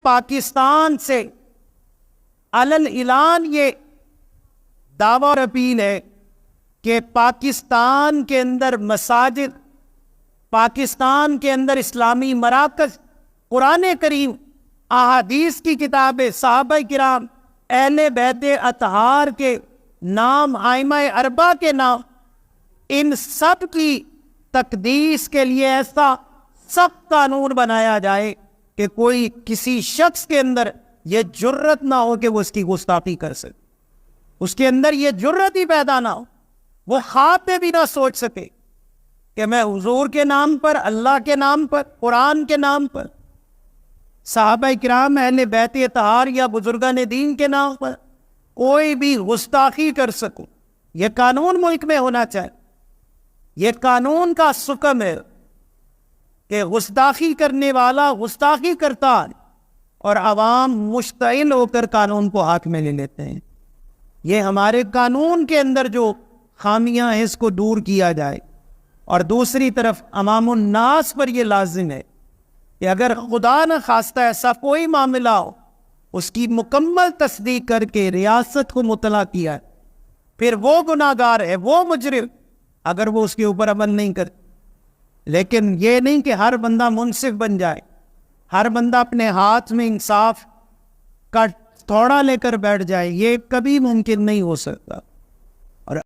پاکستان سے علل اعلان یہ دعویٰ اور اپیل ہے کہ پاکستان کے اندر مساجد، پاکستان کے اندر اسلامی مراکز، قرآن کریم، احادیث کی کتابیں، صحابہ کرام، اہل بیت اطہار کے نام، ائمہ اربعہ کے نام، ان سب کی تقدیس کے لیے ایسا سخت قانون بنایا جائے کہ کوئی کسی شخص کے اندر یہ جرت نہ ہو کہ وہ اس کی گستاخی کر سکے، اس کے اندر یہ جرت ہی پیدا نہ ہو، وہ خواب میں بھی نہ سوچ سکے کہ میں حضور کے نام پر، اللہ کے نام پر، قرآن کے نام پر، صحابہ کرام، اہل بیت اطہار یا بزرگان دین کے نام پر کوئی بھی گستاخی کر سکوں۔ یہ قانون ملک میں ہونا چاہیے۔ یہ قانون کا حکم ہے کہ گستاخی کرنے والا گستاخی کرتا ہے اور عوام مشتعل ہو کر قانون کو ہاتھ میں لے لیتے ہیں۔ یہ ہمارے قانون کے اندر جو خامیاں ہیں اس کو دور کیا جائے، اور دوسری طرف عوام الناس پر یہ لازم ہے کہ اگر خدا نہ خواستہ ایسا کوئی معاملہ ہو، اس کی مکمل تصدیق کر کے ریاست کو مطلع کیا ہے، پھر وہ گناہ گار ہے، وہ مجرم، اگر وہ اس کے اوپر عمل نہیں کرے۔ لیکن یہ نہیں کہ ہر بندہ منصف بن جائے، ہر بندہ اپنے ہاتھ میں انصاف کا تھوڑا لے کر بیٹھ جائے، یہ کبھی ممکن نہیں ہو سکتا۔